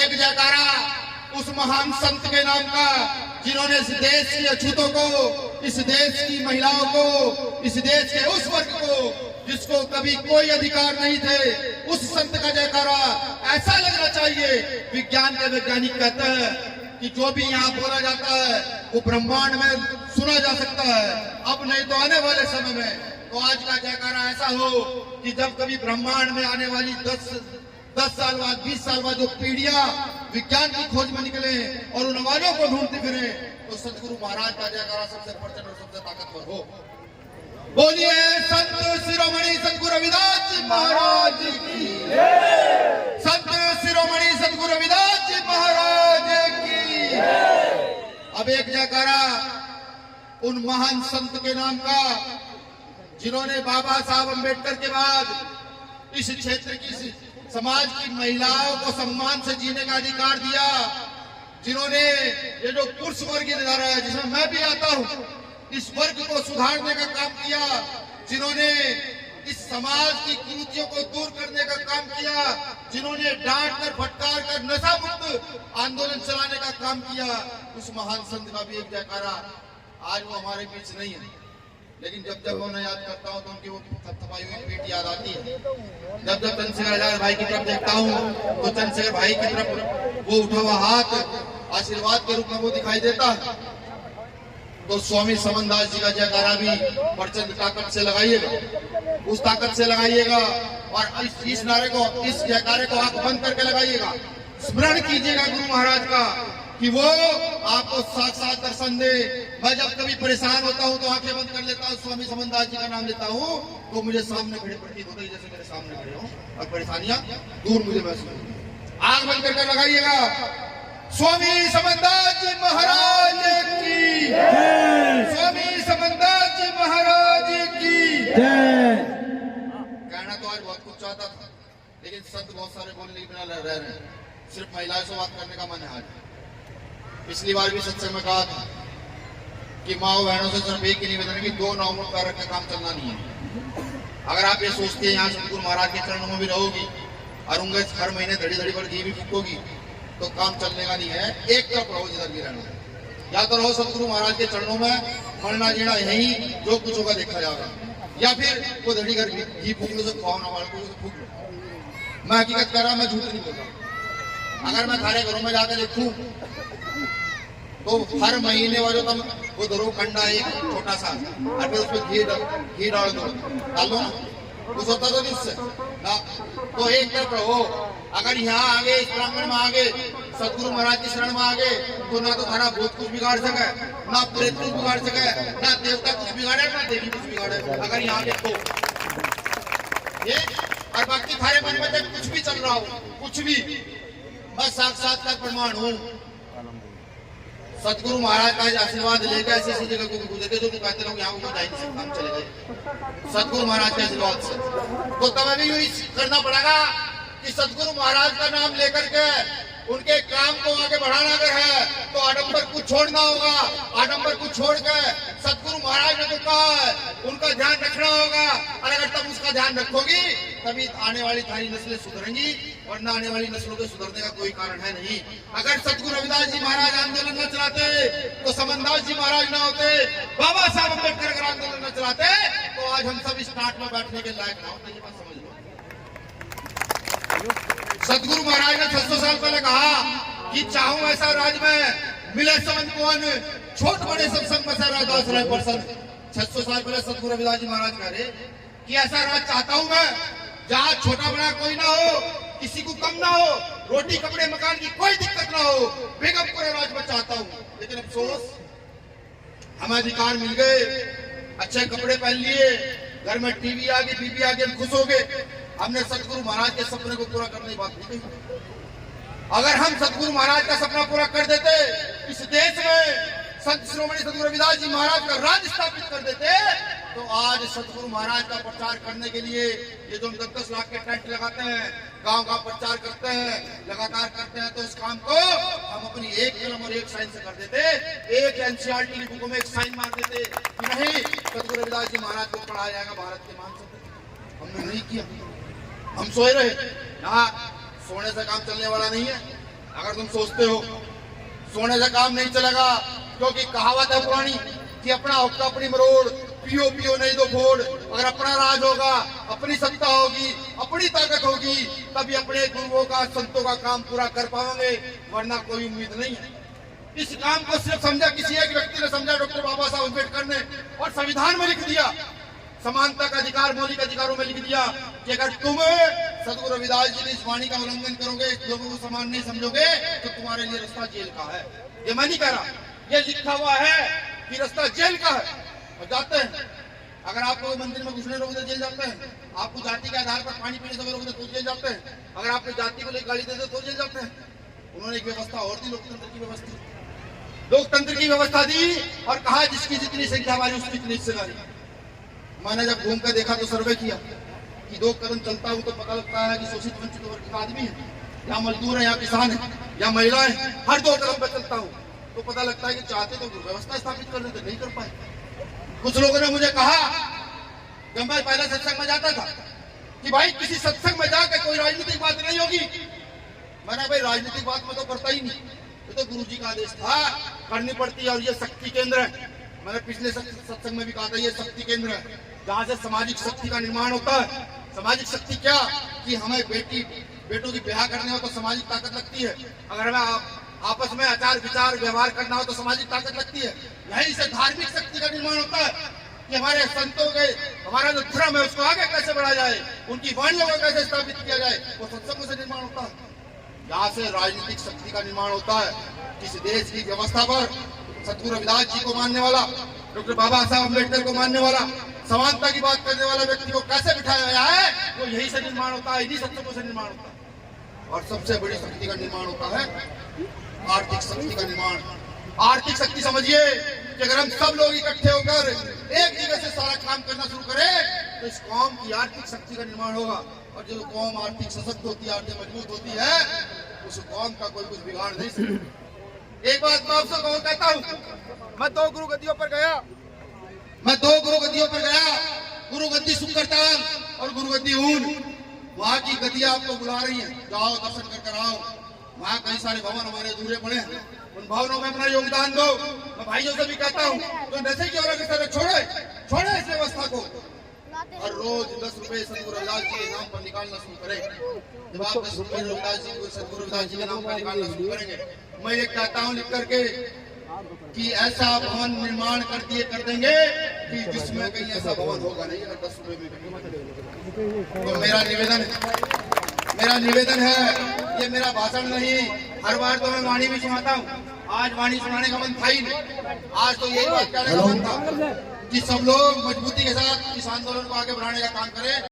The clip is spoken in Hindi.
एक जयकारा उस महान संत के नाम का जिन्होंने इस देश की अछूतों को, इस देश की महिलाओं को, इस देश के उस वर्ग को जिसको कभी कोई अधिकार नहीं थे, उस संत का जयकारा ऐसा लगना चाहिए। विज्ञान के वैज्ञानिक कहते हैं कि जो भी यहाँ बोला जाता है वो ब्रह्मांड में सुना जा सकता है, अब नहीं तो आने वाले समय में। तो आज का जयकारा ऐसा हो कि जब कभी ब्रह्मांड में आने वाली 10 साल बाद, 20 साल बाद जो पीढ़ियां विज्ञान की खोज में निकले और उन वालों को ढूंढते फिरे, तो सतगुरु महाराज का जयकारा सबसे प्रचंड और सबसे ताकतवर हो। बोलिए संत शिरोमणि सतगुरु रविदास जी महाराज की, संत शिरोमणि सतगुरु रविदास जी महाराज की। अब एक जयकारा उन महान संत के नाम का जिन्होंने बाबा साहब अम्बेडकर के बाद इस क्षेत्र की, समाज की महिलाओं को सम्मान से जीने का अधिकार दिया, जिन्होंने ये जो पुरुष वर्गीय धारा है जिसमें मैं भी आता हूं, इस वर्ग को सुधारने का काम किया, जिन्होंने इस समाज की कुरीतियों को दूर करने का काम किया, जिन्होंने डांट कर फटकार कर नशा मुक्त आंदोलन चलाने का काम किया, उस महान संत का भी एक जयकारा। आज वो हमारे बीच नहीं है, लेकिन जब जब उन्हें याद करता हूँ तो उनकी वो थपथपाई हुई पीठ याद आती है। जब जब चंद्रशेखर आजाद भाई की तरफ देखता हूँ तो चंद्रशेखर भाई की तरफ वो उठा हुआ हाथ आशीर्वाद के रूप में वो दिखाई देता है। तो स्वामी समनदास जी का जयकारा भी प्रचंड ताकत से लगाइएगा, उस ताकत से लगाइएगा और इस नारे को, इस जयकारे को आंख बंद करके लगाइएगा। स्मरण कीजिएगा गुरु महाराज का कि वो आपको साक्षात दर्शन दे। मैं जब कभी परेशान होता हूँ तो आंखें बंद कर लेता हूँ, स्वामी समनदास जी का नाम लेता हूँ तो मुझे सामने खड़े प्रतीत होते जैसे मेरे सामने खड़े हो और परेशानियां दूर मुझे महसूस। आंख बंद करके लगाइएगा। स्वामी समनदास जी महाराज की, स्वामी समनदास जी महाराज की। कहना तो आज बहुत कुछ चाहता था, लेकिन संत बहुत सारे बोलने के बिना रह रहे हैं, सिर्फ महिलाओं से बात करने का मन है आज। पिछली बार भी सत्संग में कहा था कि माओ बहनों से सिर्फ एक ही निवेदन है कि 2 नवंबर का रख का काम चलना नहीं है। अगर आप ये सोचते हैं यहाँ सतगुरु महाराज के चरणों में भी रहोगी और उनके हर महीने धड़ी धड़ी पर घी भी फूकोगी तो काम चलने का नहीं है। एक तरफ रहो जिधर भी रहना है, या तो रहो सतगुरु महाराज के चरणों में, मरना जीना यही जो कुछ होगा देखा जाएगा, या फिर वो धड़ी घर घी फूक लो तो खाओ ना वाले फूक लो। मैं हकीकत कर रहा, मैं झूठ नहीं बोल रहा। अगर मैं खारे घरों में जाकर देखूं तो हर महीने वाले तुम वो धरो कंडा एक छोटा सा और फिर उसमें घी डाल दो, डालो ना, कुछ होता तो नहीं उससे ना। तो एक तरफ रहो। अगर यहाँ आगे इस प्रांगण में आगे सतगुरु महाराज की शरण में आगे तो ना तो थारा भूत कुछ बिगाड़ सके, ना प्रेत कुछ बिगाड़ सके, ना देवता कुछ बिगाड़े, ना देवी कुछ बिगाड़े। अगर यहाँ आगे तो ये और बाकी थारे मन में जब कुछ भी चल रहा हो, कुछ भी, मैं साक्षात का प्रमाण हूँ। सतगुरु महाराज का आशीर्वाद लेकर ऐसी ऐसी जगह को गुजरते जो कहते लोग यहाँ ऊपर जा नहीं सकते, हम चले गए सतगुरु महाराज के आशीर्वाद से। तो तब भी यही करना पड़ेगा कि सतगुरु महाराज का नाम लेकर के उनके काम को आगे बढ़ाना अगर है तो आडंबर को छोड़ना होगा। आडंबर को छोड़ के सतगुरु महाराज ने जो कहा है उनका ध्यान रखना होगा। और अगर तुम उसका ध्यान रखोगी तभी आने वाली सारी नस्लें सुधरेंगी, वरना आने वाली नस्लों के सुधरने का कोई कारण है नहीं। अगर सतगुरु रविदास जी महाराज आंदोलन न चलाते तो समनदास जी महाराज न होते, बाबा साहब अम्बेडकर अगर आंदोलन न चलाते तो आज हम सब इस टाट में बैठने के लायक न होते। ये बात समझ लो। सतगुरु महाराज ने 600 साल पहले कहा कि चाहूं ऐसा राज में मिले समन कौन, छोट बड़े सब संग बसा राज रहे पर्सन। 600 साल पहले सतगुरु रविदास जी महाराज कह रहे कि ऐसा राज चाहता हूं मैं जहां छोटा बड़ा कोई ना हो, किसी को कम ना हो, रोटी कपड़े मकान की कोई दिक्कत ना हो, बेगमपुर राज में चाहता हूं। लेकिन अफसोस हमें अधिकार मिल गए, अच्छे कपड़े पहन लिए, घर में टीवी आ गई, बीबी आ गई, हम खुश हो गए। हमने सतगुरु महाराज के सपने को पूरा करने की बात नहीं कही। अगर हम सतगुरु महाराज का सपना पूरा कर देते, इस देश में संत शिरोमणि सतगुरु रविदास जी महाराज का राज स्थापित कर देते, तो आज सतगुरु महाराज का प्रचार करने के लिए ये जो 10-10 लाख के टेंट लगाते हैं, गांव का प्रचार करते हैं, लगातार करते हैं, तो इस काम को हम अपनी एक कलम और एक साइन से कर देते। एक एनसीईआरटी की बुकों में एक साइन मार देते कि नहीं, सतगुरु रविदास जी महाराज को पढ़ाया जाएगा भारत के मान सत्य। हमने नहीं किया, हम सोए रहे। यहाँ सोने से काम चलने वाला नहीं है। अगर तुम सोचते हो सोने से काम नहीं चलेगा, क्योंकि कहावत है पुरानी कि अपना हुक्का अपनी मरोड़, पियो पियो नहीं तो फोड़। अगर अपना राज होगा, अपनी सत्ता होगी, अपनी ताकत होगी, तभी अपने गुरुओं का, संतों का काम पूरा कर पाएंगे, वरना कोई उम्मीद नहीं है। इस काम को सिर्फ समझा किसी एक व्यक्ति ने समझा, डॉक्टर बाबा साहब अम्बेडकर ने, और संविधान में लिख दिया, समानता का अधिकार, मौलिक अधिकारों में लिख दिया कि अगर तुम सदगुरु रविदास जी की इस वाणी का उल्लंघन करोगे, लोगों को समान नहीं समझोगे, तो तुम्हारे लिए रास्ता जेल का है। ये मैं नहीं कह रहा, ये लिखा हुआ है कि रास्ता जेल का है। और जाते हैं, अगर आपको मंदिर में घुसने रोक दे जेल जाते हैं, आपको जाति के आधार पर पानी पीने से रोक दे तो जेल जाते हैं, अगर आपने जाति को लेकर गाली दे दे तो जेल जाते हैं। उन्होंने एक व्यवस्था और दी, लोकतंत्र की व्यवस्था, लोकतंत्र की व्यवस्था दी और कहा जिसकी जितनी संख्या वाली उसकी इतनी हिस्सेदारी। मैंने जब घूम कर देखा तो सर्वे किया कि 2 कदम चलता हूं तो पता लगता है कि शोषित वंचित वर्ग का आदमी है, या मजदूर है, या किसान है, या महिला है। हर 2 कदम पर चलता हूं तो पता लगता है कि चाहते तो व्यवस्था स्थापित कर लेते, नहीं कर पाए। कुछ लोगों ने मुझे कहा जब मैं पहले सत्संग में जाता था कि भाई किसी सत्संग में जाकर कोई राजनीतिक बात नहीं होगी। मैंने भाई राजनीतिक बात में तो करता ही नहीं, ये तो गुरु जी का आदेश था, करनी पड़ती है। और ये शक्ति केंद्र है, मैंने पिछले सत्संग में भी कहा था, ये शक्ति केंद्र है जहाँ से सामाजिक शक्ति का निर्माण होता है। सामाजिक शक्ति क्या कि हमें बेटों की ब्याह करने हो तो सामाजिक ताकत लगती है, अगर हमें आपस में आचार विचार व्यवहार करना हो तो सामाजिक ताकत लगती है। यहीं से धार्मिक शक्ति का निर्माण होता है कि हमारे संतों के, हमारा जो धर्म है उसको आगे कैसे बढ़ाया जाए, उनकी वाणियों को कैसे स्थापित किया जाए, वो सत्संगों से निर्माण होता है। यहाँ से राजनीतिक शक्ति का निर्माण होता है। किसी देश की व्यवस्था पर सदगुरु रविदास जी को मानने वाला, डॉक्टर बाबा साहब अम्बेडकर को मानने वाला, समानता की बात करने वाला व्यक्ति को कैसे बिठाया गया है, वो यही से निर्माण होता है, इन्हीं सत्संगों से निर्माण होता है। और सबसे बड़ी शक्ति का निर्माण होता है आर्थिक शक्ति का निर्माण। आर्थिक शक्ति समझिए कि अगर हम सब लोग इकट्ठे होकर एक जगह से सारा काम करना शुरू करें तो इस कौम की आर्थिक शक्ति का निर्माण होगा। और जो कौम आर्थिक सशक्त होती है, आर्थिक मजबूत होती है, उस कौम का कोई कुछ बिगाड़ नहीं सकता। एक बात मैं आपसे कहता हूँ, मैं 2 गुरु गद्दियों पर गया, गुरु गद्दी सुंदरताल और गुरु गद्दी ऊन। वहाँ की गद्दियां आपको बुला रही है, जाओ दर्शन कर आओ। वहाँ कई सारे भवन हमारे अधूरे पड़े हैं, उन भवनों में अपना योगदान दो। मैं भाइयों से भी कहता हूँ तो नशे की औरत की तरह छोड़े इस व्यवस्था को, और रोज 10 रुपए सदगुरु रविदास जी के नाम पर निकालना शुरू करें। जब आप 10 रुपए सदगुरु रविदास जी के नाम पर निकालना शुरू करेंगे, मैं ये कहता हूँ लिख करके कि ऐसा भवन निर्माण कर देंगे कि जिसमें कहीं ऐसा भवन होगा नहीं अगर 10 रुपए में। तो मेरा निवेदन है, ये मेरा भाषण नहीं, हर बार तो मैं वाणी भी सुनाता हूँ, आज वाणी सुनाने का मन था ही नहीं। आज तो यही बात कहने का मन था कि सब लोग मजबूती के साथ इस आंदोलन को आगे बढ़ाने का काम करें।